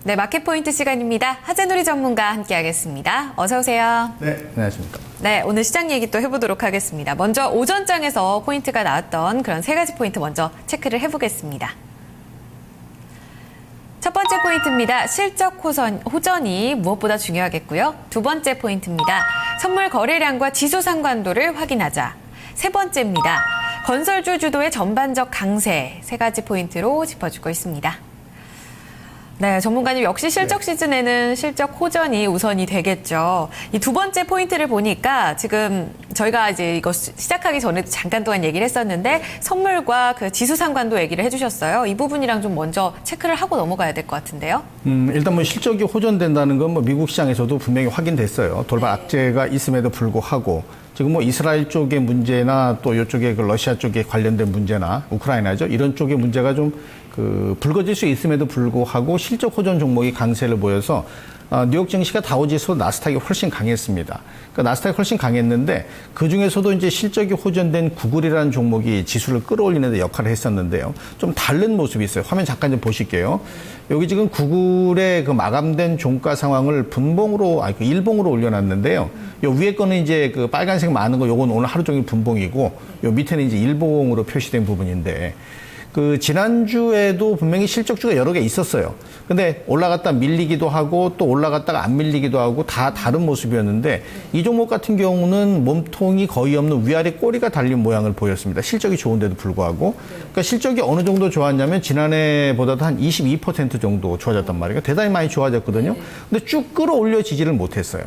네, 마켓포인트 시간입니다. 하재누리 전문가 함께하겠습니다. 어서 오세요. 네, 안녕하십니까. 네, 오늘 시장 얘기 또 해보도록 하겠습니다. 먼저 오전장에서 포인트가 나왔던 그런 세 가지 포인트 먼저 체크를 해보겠습니다. 첫 번째 포인트입니다. 실적 호전이 무엇보다 중요하겠고요. 두 번째 포인트입니다. 선물 거래량과 지수 상관도를 확인하자. 세 번째입니다. 건설주 주도의 전반적 강세. 세 가지 포인트로 짚어주고 있습니다. 네, 전문가님 역시 실적 시즌에는 실적 호전이 우선이 되겠죠. 이 두 번째 포인트를 보니까 지금 저희가 이제 이거 시작하기 전에 잠깐 동안 얘기를 했었는데 선물과 그 지수 상관도 얘기를 해주셨어요. 이 부분이랑 좀 먼저 체크를 하고 넘어가야 될 것 같은데요. 일단 뭐 실적이 호전된다는 건 뭐 미국 시장에서도 분명히 확인됐어요. 돌발 악재가 있음에도 불구하고 지금 뭐 이스라엘 쪽의 문제나 또 이쪽에 그 러시아 쪽에 관련된 문제나 우크라이나죠. 이런 쪽의 문제가 좀 불거질 수 있음에도 불구하고 실적 호전 종목이 강세를 보여서 뉴욕 증시가 다우지수 나스닥이 훨씬 강했습니다. 그러니까 나스닥이 훨씬 강했는데 그 중에서도 이제 실적이 호전된 구글이라는 종목이 지수를 끌어올리는 데 역할을 했었는데요. 좀 다른 모습이 있어요. 화면 잠깐 좀 보실게요. 여기 지금 구글의 그 마감된 종가 상황을 분봉으로, 일봉으로 올려놨는데요. 요 위에 거는 이제 그 빨간색 많은 거 요건 오늘 하루 종일 분봉이고 요 밑에는 이제 일봉으로 표시된 부분인데 그 지난주에도 분명히 실적주가 여러 개 있었어요. 근데 올라갔다 밀리기도 하고 또 올라갔다가 안 밀리기도 하고 다 다른 모습이었는데 이 종목 같은 경우는 몸통이 거의 없는 위아래 꼬리가 달린 모양을 보였습니다. 실적이 좋은데도 불구하고. 그러니까 실적이 어느 정도 좋았냐면 지난해보다도 한 22% 정도 좋아졌단 말이에요. 대단히 많이 좋아졌거든요. 근데 쭉 끌어올려지지를 못했어요.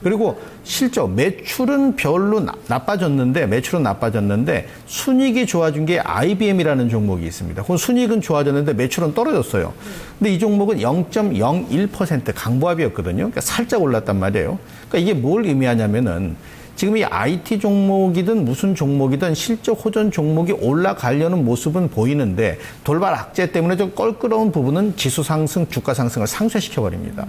그리고 실적, 매출은 별로 나빠졌는데 순이익이 좋아진 게 IBM이라는 종목이 있습니다. 그 순이익은 좋아졌는데 매출은 떨어졌어요. 근데 이 종목은 0.01% 강보합이었거든요. 그러니까 살짝 올랐단 말이에요. 그러니까 이게 뭘 의미하냐면은 지금 이 IT 종목이든 무슨 종목이든 실적 호전 종목이 올라가려는 모습은 보이는데 돌발 악재 때문에 좀 껄끄러운 부분은 지수 상승, 주가 상승을 상쇄시켜버립니다.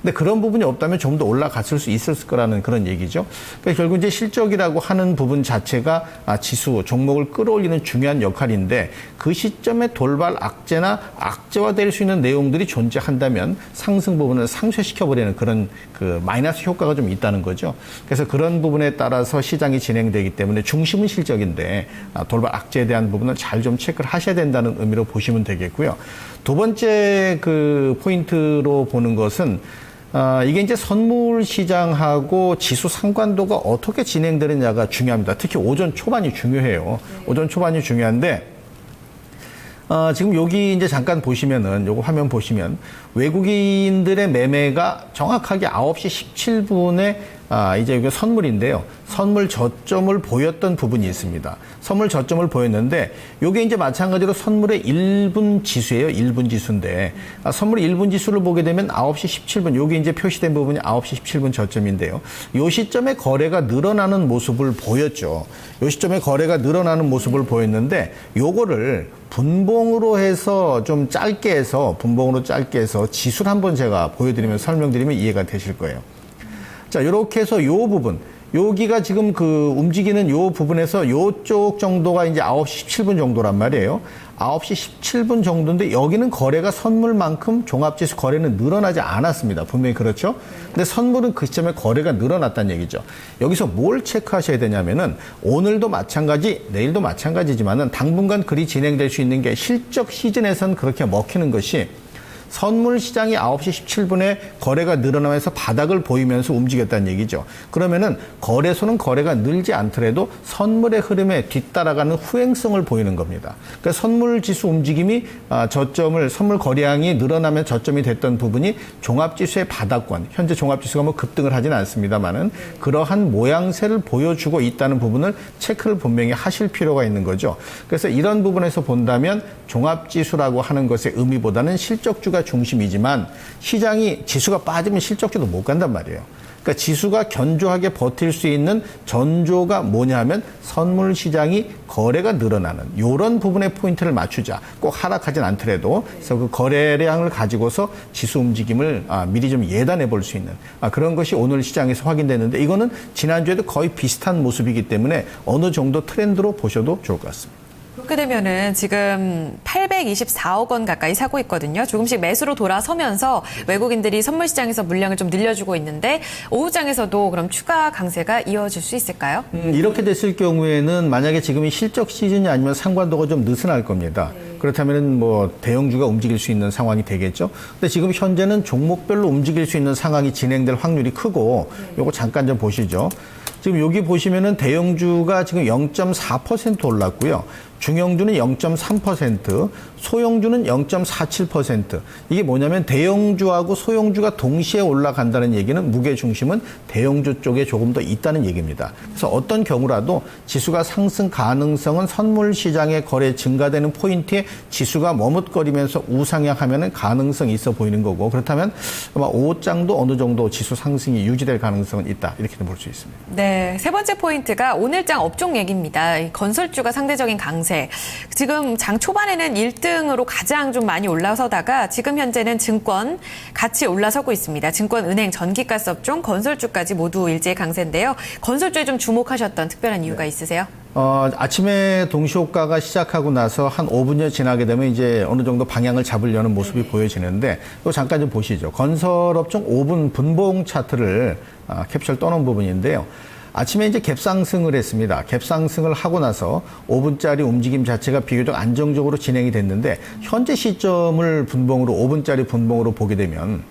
근데 그런 부분이 없다면 좀 더 올라갔을 수 있었을 거라는 그런 얘기죠. 그러니까 결국 이제 실적이라고 하는 부분 자체가 지수, 종목을 끌어올리는 중요한 역할인데 그 시점에 돌발 악재나 악재화될 수 있는 내용들이 존재한다면 상승 부분을 상쇄시켜버리는 그런 그 마이너스 효과가 좀 있다는 거죠. 그래서 그런 부분에 따라서 시장이 진행되기 때문에 중심은 실적인데 돌발 악재에 대한 부분은 잘 좀 체크를 하셔야 된다는 의미로 보시면 되겠고요. 두 번째 그 포인트로 보는 것은 이게 이제 선물 시장하고 지수 상관도가 어떻게 진행되느냐가 중요합니다. 특히 오전 초반이 중요해요. 오전 초반이 중요한데, 지금 여기 이제 잠깐 보시면은, 요거 화면 보시면, 외국인들의 매매가 정확하게 9시 17분에 이제 이게 선물인데요. 선물 저점을 보였던 부분이 있습니다. 선물 저점을 보였는데 이게 이제 마찬가지로 선물의 1분 지수예요. 1분 지수인데 선물의 1분 지수를 보게 되면 9시 17분 요게 이제 표시된 부분이 9시 17분 저점인데요. 요 시점에 거래가 늘어나는 모습을 보였죠. 요 시점에 거래가 늘어나는 모습을 보였는데 요거를 분봉으로 해서 좀 짧게 해서 지수를 한번 제가 보여드리면 설명드리면 이해가 되실 거예요. 자, 이렇게 해서 요 부분, 여기가 지금 그 움직이는 요 부분에서 요쪽 정도가 이제 9시 17분 정도란 말이에요. 9시 17분 정도인데 여기는 거래가 선물만큼 종합지수 거래는 늘어나지 않았습니다. 분명히 그렇죠. 근데 선물은 그 시점에 거래가 늘어났다는 얘기죠. 여기서 뭘 체크하셔야 되냐면은 오늘도 마찬가지, 내일도 마찬가지지만은 당분간 그리 진행될 수 있는 게 실적 시즌에선 그렇게 먹히는 것이 선물 시장이 9시 17분에 거래가 늘어나면서 바닥을 보이면서 움직였다는 얘기죠. 그러면은 거래소는 거래가 늘지 않더라도 선물의 흐름에 뒤따라가는 후행성을 보이는 겁니다. 그러니까 선물 지수 움직임이 선물 거래량이 늘어나면 저점이 됐던 부분이 종합지수의 바닥권, 현재 종합지수가 뭐 급등을 하지는 않습니다만은 그러한 모양새를 보여주고 있다는 부분을 체크를 분명히 하실 필요가 있는 거죠. 그래서 이런 부분에서 본다면 종합지수라고 하는 것의 의미보다는 실적주가 중심이지만 시장이 지수가 빠지면 실적주도 못 간단 말이에요. 그러니까 지수가 견조하게 버틸 수 있는 전조가 뭐냐 하면 선물 시장이 거래가 늘어나는 이런 부분에 포인트를 맞추자. 꼭 하락하진 않더라도 그래서 그 거래량을 가지고서 지수 움직임을 미리 좀 예단해 볼 수 있는 그런 것이 오늘 시장에서 확인됐는데 이거는 지난주에도 거의 비슷한 모습이기 때문에 어느 정도 트렌드로 보셔도 좋을 것 같습니다. 그렇게 되면은 지금 824억 원 가까이 사고 있거든요. 조금씩 매수로 돌아서면서 외국인들이 선물 시장에서 물량을 좀 늘려주고 있는데 오후장에서도 그럼 추가 강세가 이어질 수 있을까요? 이렇게 됐을 경우에는 만약에 지금이 실적 시즌이 아니면 상관도가 좀 느슨할 겁니다. 그렇다면 뭐 대형주가 움직일 수 있는 상황이 되겠죠. 근데 지금 현재는 종목별로 움직일 수 있는 상황이 진행될 확률이 크고 요거 잠깐 좀 보시죠. 지금 여기 보시면은 대형주가 지금 0.4% 올랐고요. 중형주는 0.3%, 소형주는 0.47%. 이게 뭐냐면 대형주하고 소형주가 동시에 올라간다는 얘기는 무게 중심은 대형주 쪽에 조금 더 있다는 얘기입니다. 그래서 어떤 경우라도 지수가 상승 가능성은 선물 시장의 거래 증가되는 포인트에 지수가 머뭇거리면서 우상향하면은 가능성이 있어 보이는 거고, 그렇다면 아마 5장도 어느 정도 지수 상승이 유지될 가능성은 있다, 이렇게 볼 수 있습니다. 네, 세 번째 포인트가 오늘장 업종 얘기입니다. 이 건설주가 상대적인 강세. 지금 장 초반에는 1등으로 가장 좀 많이 올라서다가 지금 현재는 증권 같이 올라서고 있습니다. 증권, 은행, 전기가스 업종, 건설주까지 모두 일제히 강세인데요. 건설주에 좀 주목하셨던 특별한 이유가 있으세요? 아침에 동시효과가 시작하고 나서 한 5분여 지나게 되면 이제 어느 정도 방향을 잡으려는 모습이 보여지는데, 또 잠깐 좀 보시죠. 건설업종 5분 분봉 차트를 캡처를 떠놓은 부분인데요. 아침에 이제 갭상승을 했습니다. 갭상승을 하고 나서 5분짜리 움직임 자체가 비교적 안정적으로 진행이 됐는데, 현재 시점을 분봉으로 5분짜리 분봉으로 보게 되면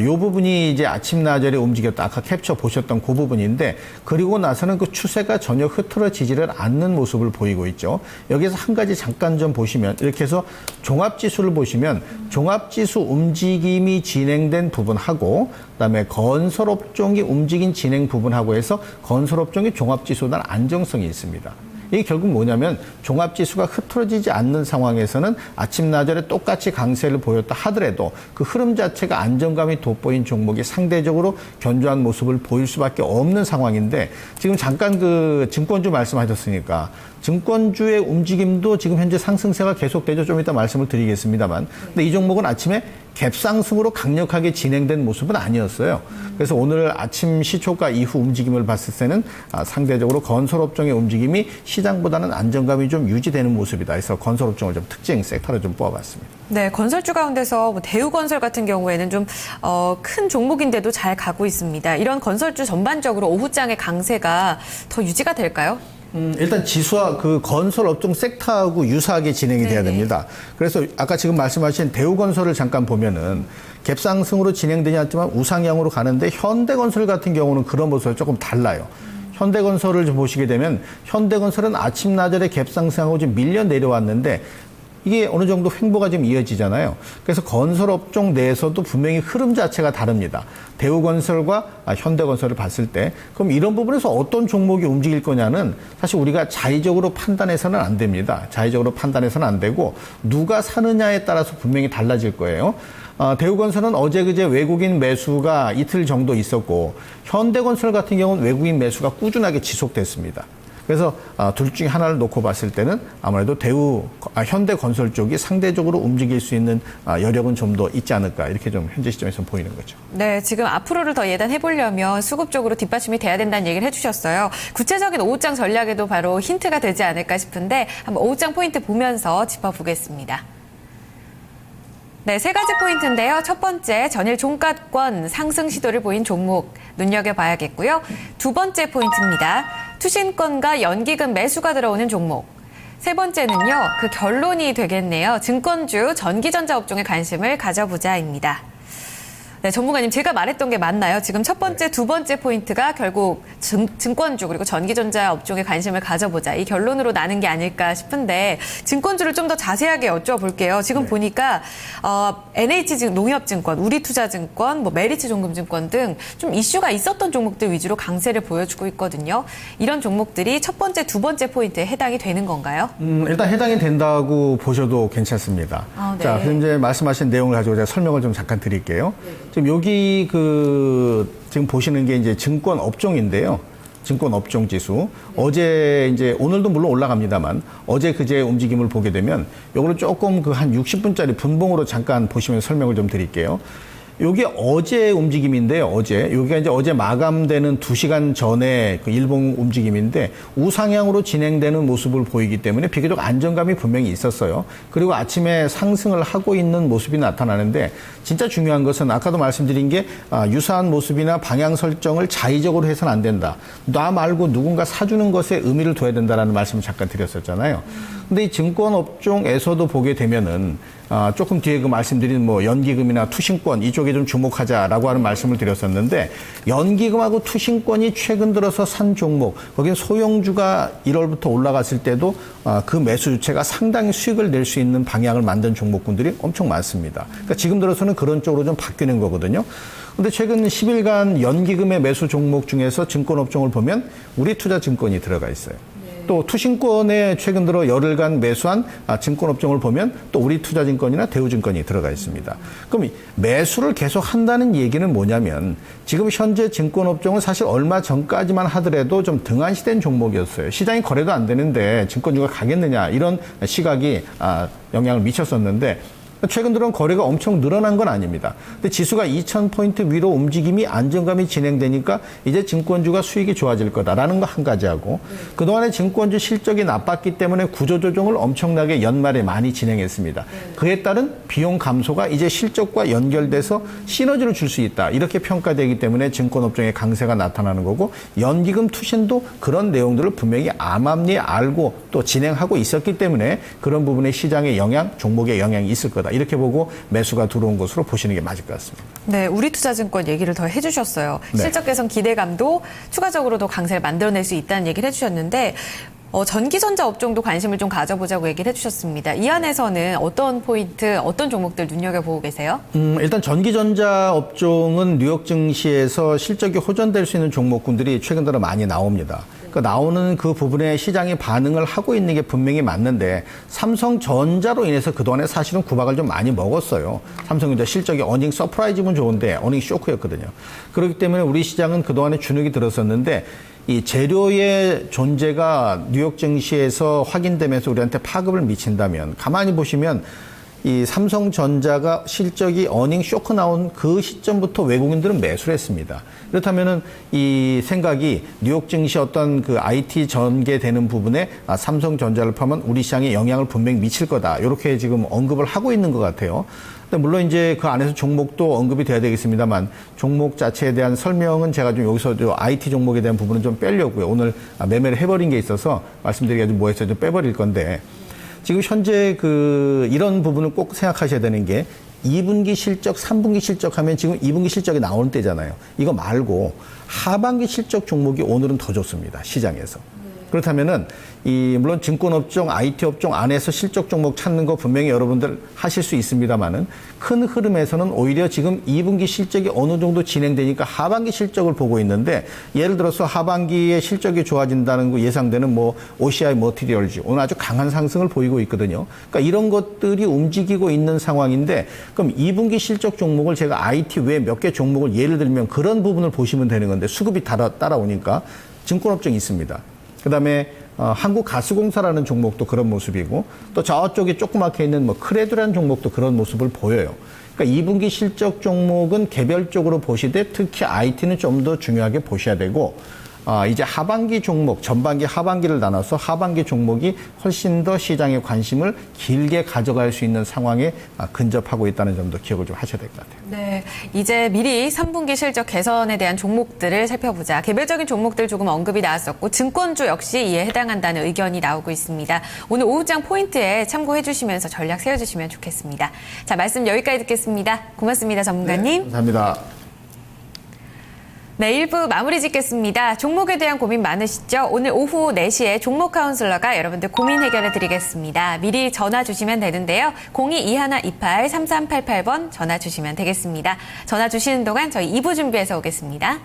이 부분이 이제 아침 나절에 움직였다. 아까 캡처 보셨던 그 부분인데, 그리고 나서는 그 추세가 전혀 흐트러지지를 않는 모습을 보이고 있죠. 여기서 한 가지 잠깐 좀 보시면, 이렇게 해서 종합지수를 보시면 종합지수 움직임이 진행된 부분하고 그다음에 건설업종이 움직인 진행 부분하고 해서 건설업종이 종합지수보다는 안정성이 있습니다. 이게 결국 뭐냐면 종합지수가 흐트러지지 않는 상황에서는 아침 나절에 똑같이 강세를 보였다 하더라도 그 흐름 자체가 안정감이 돋보인 종목이 상대적으로 견조한 모습을 보일 수밖에 없는 상황인데, 지금 잠깐 그 증권주 말씀하셨으니까 증권주의 움직임도 지금 현재 상승세가 계속되죠. 좀 이따 말씀을 드리겠습니다만. 근데 이 종목은 아침에 갭상승으로 강력하게 진행된 모습은 아니었어요. 그래서 오늘 아침 시초가 이후 움직임을 봤을 때는 상대적으로 건설업종의 움직임이 시장보다는 안정감이 좀 유지되는 모습이다. 그래서 건설업종을 좀 특징 섹터로 좀 뽑아봤습니다. 네, 건설주 가운데서 뭐 대우건설 같은 경우에는 좀 큰 종목인데도 잘 가고 있습니다. 이런 건설주 전반적으로 오후장의 강세가 더 유지가 될까요? 일단 지수와 그 건설업종 섹터하고 유사하게 진행이 돼야 됩니다. 그래서 아까 지금 말씀하신 대우건설을 잠깐 보면은 갭상승으로 진행되지 않지만 우상향으로 가는데, 현대건설 같은 경우는 그런 모습이 조금 달라요. 현대건설을 좀 보시게 되면 현대건설은 아침 나절에 갭상승하고 좀 밀려 내려왔는데, 이게 어느 정도 횡보가 좀 이어지잖아요. 그래서 건설업종 내에서도 분명히 흐름 자체가 다릅니다. 대우건설과 현대건설을 봤을 때, 그럼 이런 부분에서 어떤 종목이 움직일 거냐는 사실 우리가 자의적으로 판단해서는 안 됩니다. 자의적으로 판단해서는 안 되고 누가 사느냐에 따라서 분명히 달라질 거예요. 대우건설은 어제 그제 외국인 매수가 이틀 정도 있었고, 현대건설 같은 경우는 외국인 매수가 꾸준하게 지속됐습니다. 그래서 둘 중에 하나를 놓고 봤을 때는 아무래도 현대건설 쪽이 상대적으로 움직일 수 있는 여력은 좀 더 있지 않을까, 이렇게 좀 현재 시점에서 보이는 거죠. 네, 지금 앞으로를 더 예단해 보려면 수급적으로 뒷받침이 돼야 된다는 얘기를 해주셨어요. 구체적인 오후장 전략에도 바로 힌트가 되지 않을까 싶은데 한번 오후장 포인트 보면서 짚어보겠습니다. 네, 세 가지 포인트인데요. 첫 번째, 전일 종가권 상승 시도를 보인 종목 눈여겨봐야겠고요. 두 번째 포인트입니다. 투신권과 연기금 매수가 들어오는 종목. 세 번째는요, 그 결론이 되겠네요. 증권주, 전기전자 업종에 관심을 가져보자입니다. 네, 전문가님, 제가 말했던 게 맞나요? 지금 첫 번째, 두 번째 포인트가 결국 증권주 그리고 전기전자 업종에 관심을 가져보자, 이 결론으로 나는 게 아닐까 싶은데, 증권주를 좀 더 자세하게 여쭤볼게요. 지금 보니까 NH 농협증권, 우리투자증권, 뭐 메리츠종금증권 등 좀 이슈가 있었던 종목들 위주로 강세를 보여주고 있거든요. 이런 종목들이 첫 번째, 두 번째 포인트에 해당이 되는 건가요? 일단 해당이 된다고 보셔도 괜찮습니다. 네. 자, 그럼 이제 말씀하신 내용을 가지고 제가 설명을 좀 잠깐 드릴게요. 지금 여기 지금 보시는 게 이제 증권 업종인데요. 증권 업종 지수. 어제 이제 오늘도 물론 올라갑니다만 어제 그제 움직임을 보게 되면 요거를 조금 한 60분짜리 분봉으로 잠깐 보시면 설명을 좀 드릴게요. 요게 어제 움직임인데요. 여기가 이제 어제 마감되는 2시간 전에 그 일본 움직임인데 우상향으로 진행되는 모습을 보이기 때문에 비교적 안정감이 분명히 있었어요. 그리고 아침에 상승을 하고 있는 모습이 나타나는데 진짜 중요한 것은 아까도 말씀드린 게 유사한 모습이나 방향 설정을 자의적으로 해서는 안 된다. 나 말고 누군가 사주는 것에 의미를 둬야 된다라는 말씀을 잠깐 드렸었잖아요. 근데 이 증권업종에서도 보게 되면은 조금 뒤에 그 말씀드린 뭐 연기금이나 투신권 이쪽에 좀 주목하자라고 하는 말씀을 드렸었는데 연기금하고 투신권이 최근 들어서 산 종목 거긴 소형주가 1월부터 올라갔을 때도 그 매수 주체가 상당히 수익을 낼 수 있는 방향을 만든 종목군들이 엄청 많습니다. 그러니까 지금 들어서는 그런 쪽으로 좀 바뀌는 거거든요. 근데 최근 10일간 연기금의 매수 종목 중에서 증권업종을 보면 우리투자증권이 들어가 있어요. 또 투신권에 최근 들어 열흘간 매수한 증권업종을 보면 또 우리투자증권이나 대우증권이 들어가 있습니다. 그럼 매수를 계속 한다는 얘기는 뭐냐면 지금 현재 증권업종은 사실 얼마 전까지만 하더라도 좀 등한시된 종목이었어요. 시장이 거래도 안 되는데 증권주가 가겠느냐 이런 시각이 영향을 미쳤었는데 최근 들어는 거래가 엄청 늘어난 건 아닙니다. 근데 지수가 2000포인트 위로 움직임이 안정감이 진행되니까 이제 증권주가 수익이 좋아질 거다라는 거 한 가지 하고 그동안에 증권주 실적이 나빴기 때문에 구조조정을 엄청나게 연말에 많이 진행했습니다. 그에 따른 비용 감소가 이제 실적과 연결돼서 시너지를 줄 수 있다. 이렇게 평가되기 때문에 증권업종의 강세가 나타나는 거고 연기금 투신도 그런 내용들을 분명히 암암리에 알고 또 진행하고 있었기 때문에 그런 부분에 시장의 영향, 종목의 영향이 있을 거다. 이렇게 보고 매수가 들어온 것으로 보시는 게 맞을 것 같습니다. 네, 우리투자증권 얘기를 더 해주셨어요. 네. 실적 개선 기대감도 추가적으로 더 강세를 만들어낼 수 있다는 얘기를 해주셨는데 전기전자 업종도 관심을 좀 가져보자고 얘기를 해주셨습니다. 이 안에서는 어떤 포인트, 어떤 종목들 눈여겨보고 계세요? 일단 전기전자 업종은 뉴욕 증시에서 실적이 호전될 수 있는 종목군들이 최근 들어 많이 나옵니다. 나오는 그 부분에 시장이 반응을 하고 있는 게 분명히 맞는데 삼성전자로 인해서 그동안에 사실은 구박을 좀 많이 먹었어요. 삼성전자 실적이 어닝 서프라이즈면 좋은데 어닝 쇼크였거든요. 그렇기 때문에 우리 시장은 그동안에 주눅이 들었었는데 이 재료의 존재가 뉴욕 증시에서 확인되면서 우리한테 파급을 미친다면 가만히 보시면 이 삼성전자가 실적이 어닝 쇼크 나온 그 시점부터 외국인들은 매수를 했습니다. 그렇다면은 이 생각이 뉴욕 증시 어떤 그 IT 전개되는 부분에 삼성전자를 포함한 우리 시장에 영향을 분명히 미칠 거다. 이렇게 지금 언급을 하고 있는 것 같아요. 근데 물론 이제 그 안에서 종목도 언급이 돼야 되겠습니다만 종목 자체에 대한 설명은 제가 좀 여기서 IT 종목에 대한 부분은 좀 빼려고요. 오늘 매매를 해버린 게 있어서 말씀드리기가 좀 뭐해서 좀 빼버릴 건데 지금 현재 이런 부분을 꼭 생각하셔야 되는 게 2분기 실적, 3분기 실적 하면 지금 2분기 실적이 나오는 때잖아요. 이거 말고 하반기 실적 종목이 오늘은 더 좋습니다. 시장에서. 그렇다면은 물론 증권업종, IT 업종 안에서 실적 종목 찾는 거 분명히 여러분들 하실 수 있습니다만은 큰 흐름에서는 오히려 지금 2분기 실적이 어느 정도 진행되니까 하반기 실적을 보고 있는데 예를 들어서 하반기에 실적이 좋아진다는 거 예상되는 뭐 OCI 머티리얼즈 오늘 아주 강한 상승을 보이고 있거든요. 그러니까 이런 것들이 움직이고 있는 상황인데 그럼 2분기 실적 종목을 제가 IT 외에 몇 개 종목을 예를 들면 그런 부분을 보시면 되는 건데 수급이 따라오니까 증권업종이 있습니다. 그다음에 한국가스공사라는 종목도 그런 모습이고 또 저쪽에 조그맣게 있는 뭐 크레드라는 종목도 그런 모습을 보여요. 그러니까 2분기 실적 종목은 개별적으로 보시되 특히 IT는 좀 더 중요하게 보셔야 되고 이제 하반기 종목, 전반기, 하반기를 나눠서 하반기 종목이 훨씬 더 시장의 관심을 길게 가져갈 수 있는 상황에 근접하고 있다는 점도 기억을 좀 하셔야 될 것 같아요. 네, 이제 미리 3분기 실적 개선에 대한 종목들을 살펴보자. 개별적인 종목들 조금 언급이 나왔었고 증권주 역시 이에 해당한다는 의견이 나오고 있습니다. 오늘 오후장 포인트에 참고해 주시면서 전략 세워주시면 좋겠습니다. 자, 말씀 여기까지 듣겠습니다. 고맙습니다, 전문가님. 네, 감사합니다. 네, 1부 마무리 짓겠습니다. 종목에 대한 고민 많으시죠? 오늘 오후 4시에 종목 카운슬러가 여러분들 고민 해결해 드리겠습니다. 미리 전화 주시면 되는데요. 022128-3388번 전화 주시면 되겠습니다. 전화 주시는 동안 저희 2부 준비해서 오겠습니다.